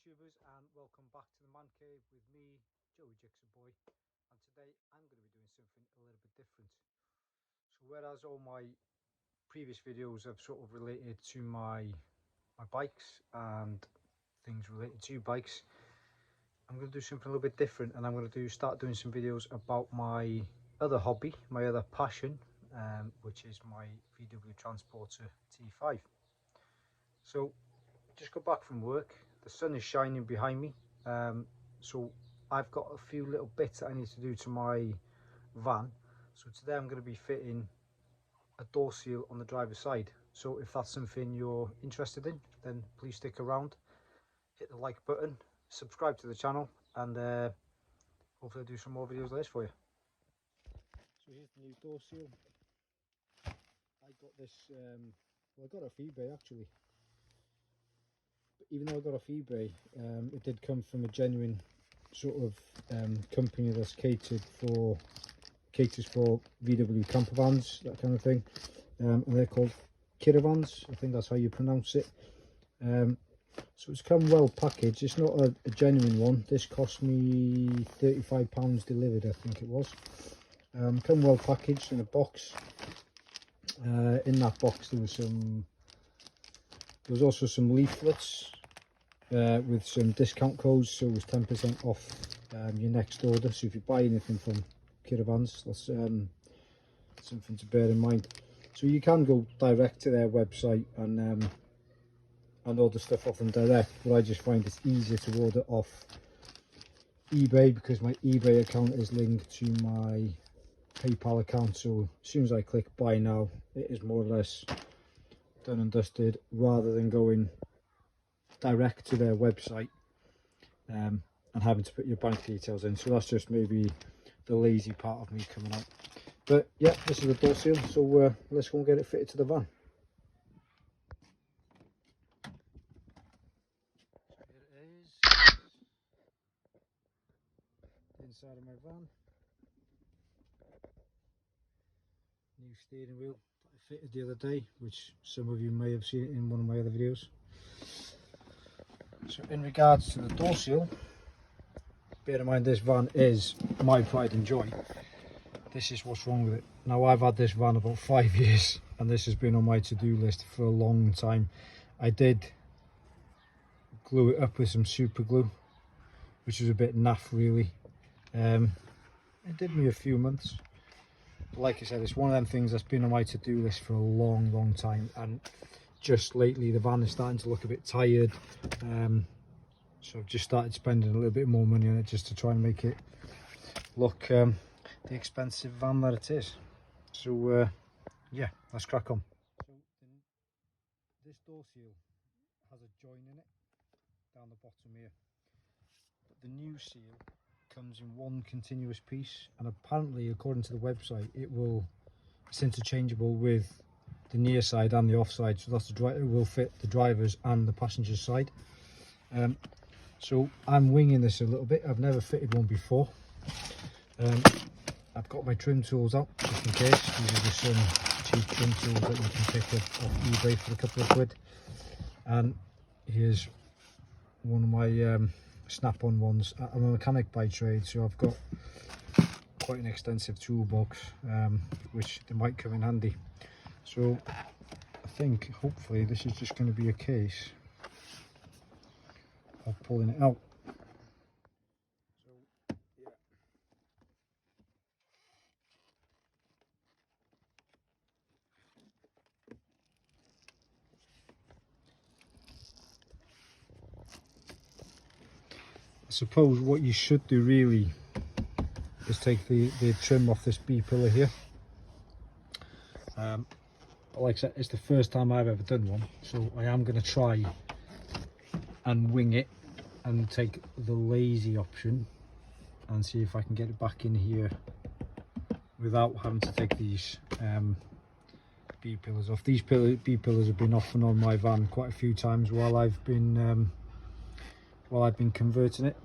YouTubers, and welcome back to the Man Cave with me, Joey Jigsaw Boy. And today I'm going to be doing something a little bit different. So whereas all my previous videos have sort of related to my bikes and things related to bikes, I'm going to do something a little bit different, and I'm going to start doing some videos about my other hobby, my other passion, which is my VW Transporter T5. So just got back from work, the sun is shining behind me, so I've got a few little bits that I need to do to my van. So today I'm going to be fitting a door seal on the driver's side. So if that's something you're interested in, then please stick around, hit the like button, subscribe to the channel, and hopefully I'll do some more videos like this for you. So here's the new door seal. I got this, well, I got it off eBay actually. Even though I got off eBay, it did come from a genuine sort of company that's caters for VW camper vans, that kind of thing, and they're called Kiravans, I think that's how you pronounce it. So it's come well packaged. It's not a genuine one. This cost me £35 delivered, I think it was. Come well packaged in a box. In that box there was also some leaflets with some discount codes, so it was 10% off your next order. So if you buy anything from Kiravans, that's something to bear in mind. So you can go direct to their website and order stuff off them direct, but I just find it's easier to order off eBay because my eBay account is linked to my PayPal account. So as soon as I click buy now, it is more or less done and dusted, rather than going direct to their website and having to put your bank details in. So that's just maybe the lazy part of me coming out. But yeah, this is the door seal, so let's go and get it fitted to the van. So here it is, inside of my van. New steering wheel that I fitted the other day, which some of you may have seen it in one of my other videos. So in regards to the door seal, bear in mind this van is my pride and joy. This is what's wrong with it. Now, I've had this van about 5 years, and this has been on my to-do list for a long time. I did glue it up with some super glue, which was a bit naff really. It did me a few months, but like I said, it's one of them things that's been on my to-do list for a long time, and just lately the van is starting to look a bit tired, so I've just started spending a little bit more money on it just to try and make it look the expensive van that it is. So yeah, let's crack on. So this door seal has a join in it down the bottom here, but the new seal comes in one continuous piece, and apparently according to the website it's interchangeable with the near side and the off side, so that's it will fit the driver's and the passenger's side. So I'm winging this a little bit. I've never fitted one before. I've got my trim tools out just in case. These are just some cheap trim tools that you can pick up off eBay for a couple of quid. And here's one of my snap-on ones. I'm a mechanic by trade, so I've got quite an extensive toolbox, which they might come in handy. So I think hopefully this is just going to be a case of pulling it out. So yeah. I suppose what you should do really is take the trim off this B pillar here. But like I said, it's the first time I've ever done one, so I am going to try and wing it and take the lazy option and see if I can get it back in here without having to take these B pillars off. These B pillars have been off and on my van quite a few times while I've been converting it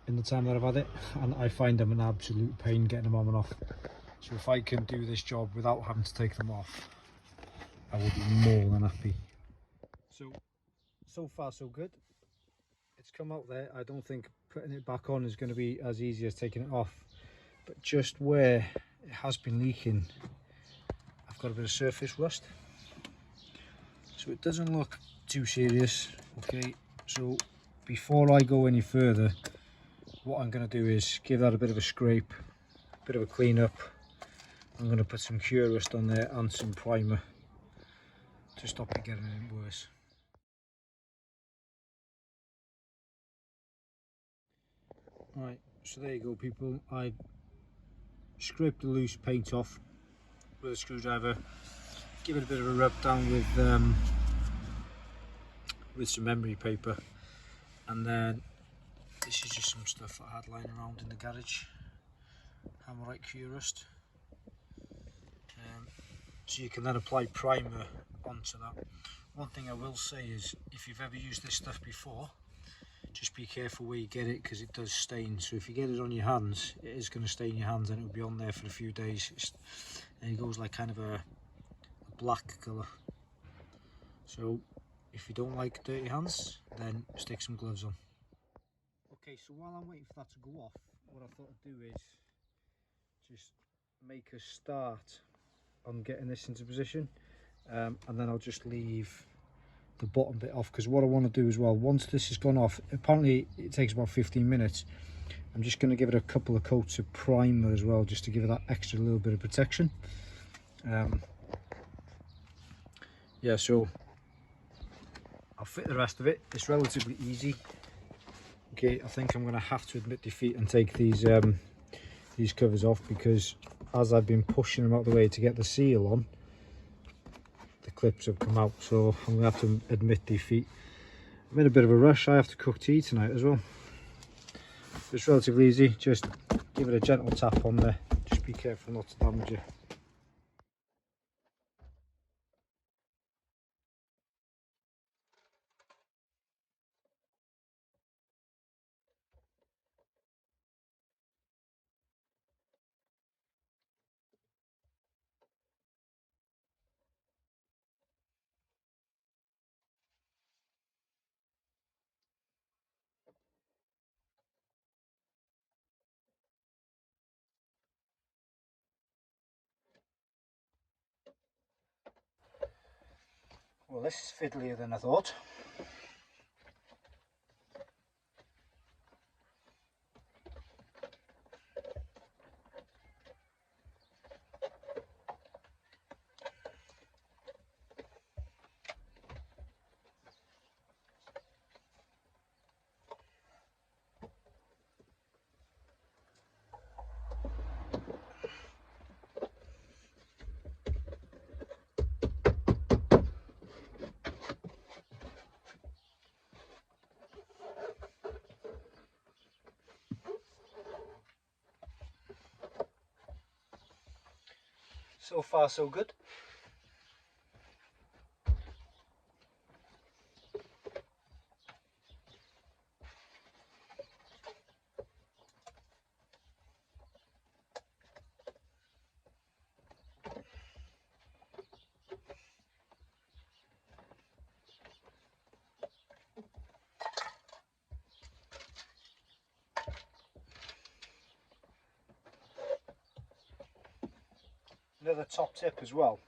in the time that I've had it, and I find them an absolute pain getting them on and off. So if I can do this job without having to take them off, I will be more than happy. So far so good. it's come out there. I don't think putting it back on is going to be as easy as taking it off, but just where it has been leaking, I've got a bit of surface rust, so it doesn't look too serious. Okay, so before I go any further, what I'm going to do is give that a bit of a scrape, a bit of a clean up. I'm going to put some Cure Rust on there and some primer to stop it getting any worse. Right, so there you go people, I scraped the loose paint off with a screwdriver, give it a bit of a rub down with some emery paper, and then this is just some stuff I had lying around in the garage, Hammerite Cure Rust. So you can then apply primer onto that. One thing I will say is, if you've ever used this stuff before, just be careful where you get it, because it does stain. So if you get it on your hands, it is going to stain your hands and it will be on there for a few days. And it goes like kind of a black colour. So if you don't like dirty hands, then stick some gloves on. Okay, so while I'm waiting for that to go off, what I thought I'd do is just make a start on getting this into position, and then I'll just leave the bottom bit off, because what I want to do as well, once this has gone off, apparently it takes about 15 minutes, I'm just going to give it a couple of coats of primer as well, just to give it that extra little bit of protection. Yeah, so I'll fit the rest of it. It's relatively easy. Okay, I think I'm going to have to admit defeat and take these covers off, because as I've been pushing them out of the way to get the seal on, the clips have come out, so I'm going to have to admit defeat. I'm in a bit of a rush, I have to cook tea tonight as well. It's relatively easy, just give it a gentle tap on there, just be careful not to damage it. Well, this is fiddlier than I thought. So far so good. Another top tip as well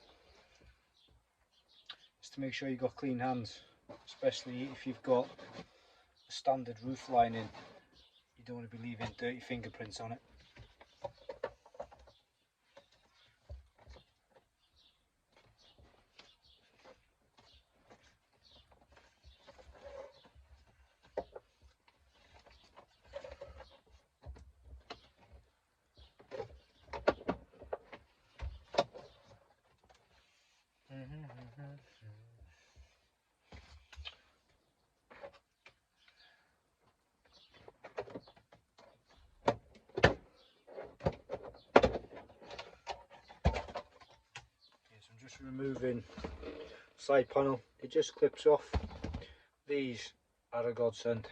is to make sure you've got clean hands, especially if you've got a standard roof lining. You don't want to be leaving dirty fingerprints on it. Just removing side panel, it just clips off. These are a godsend.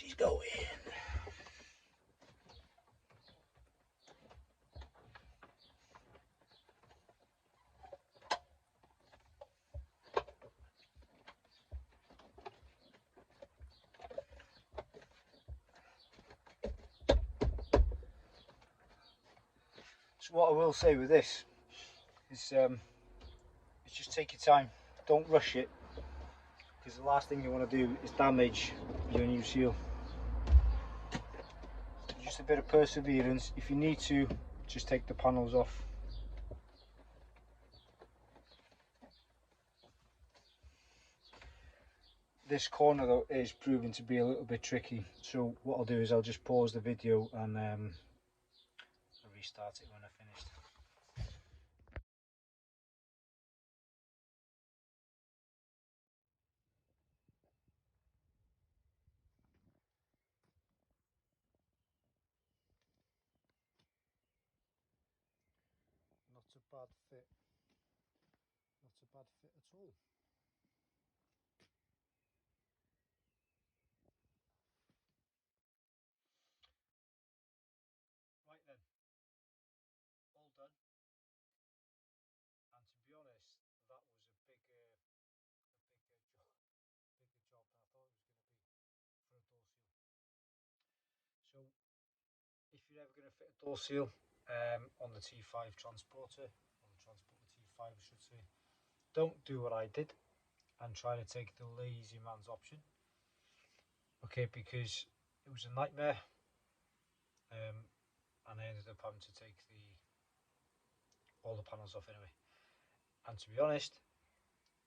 she's going. So what I will say with this is just take your time, don't rush it, because the last thing you want to do is damage your new seal. So just a bit of perseverance. If you need to, just take the panels off. This corner though is proving to be a little bit tricky, so what I'll do is I'll just pause the video and restart it when I finished. Not a bad fit. Not a bad fit at all. Right then, all done. And to be honest, that was a bigger job than I thought it was going to be for a door seal. So if you're ever going to fit a door seal on the T5 Transporter, or the Transporter T5 I should say, don't do what I did and try to take the lazy man's option. Okay, because it was a nightmare, and I ended up having to take all the panels off anyway. And to be honest,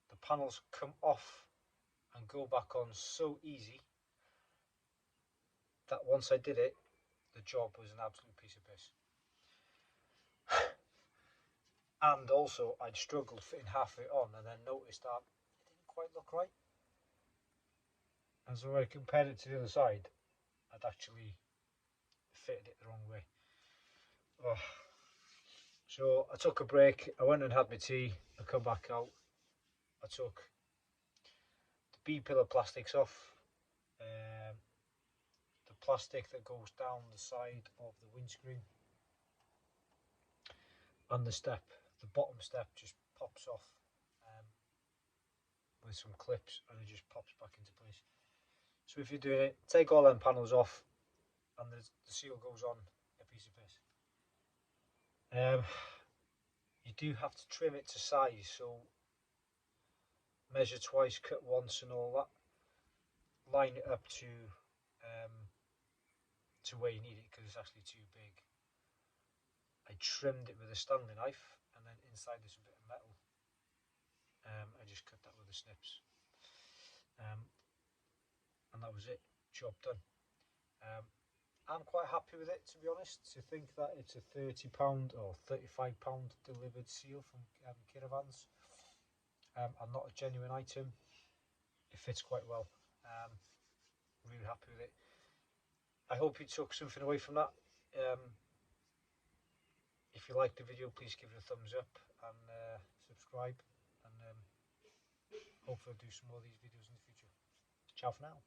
the panels come off and go back on so easy that once I did it, the job was an absolute piece of piss. And also I'd struggled fitting half of it on and then noticed that it didn't quite look right. And so when I compared it to the other side, I'd actually fitted it the wrong way. Oh. So I took a break, I went and had my tea, I come back out, I took the B-pillar plastics off, the plastic that goes down the side of the windscreen, and the step, the bottom step just pops off with some clips and it just pops back into place. So if you're doing it, take all them panels off and the seal goes on a piece of piss. You do have to trim it to size, so measure twice, cut once and all that. Line it up to where you need it because it's actually too big. I trimmed it with a Stanley knife and then inside there's a bit of metal. I just cut that with the snips. And that was it, job done. I'm quite happy with it, to be honest. To think that it's a £30 or £35 delivered seal from Caravans and not a genuine item, it fits quite well. Really happy with it. I hope you took something away from that. If you liked the video, please give it a thumbs up and subscribe, and hopefully I'll do some more of these videos in the future. Ciao for now.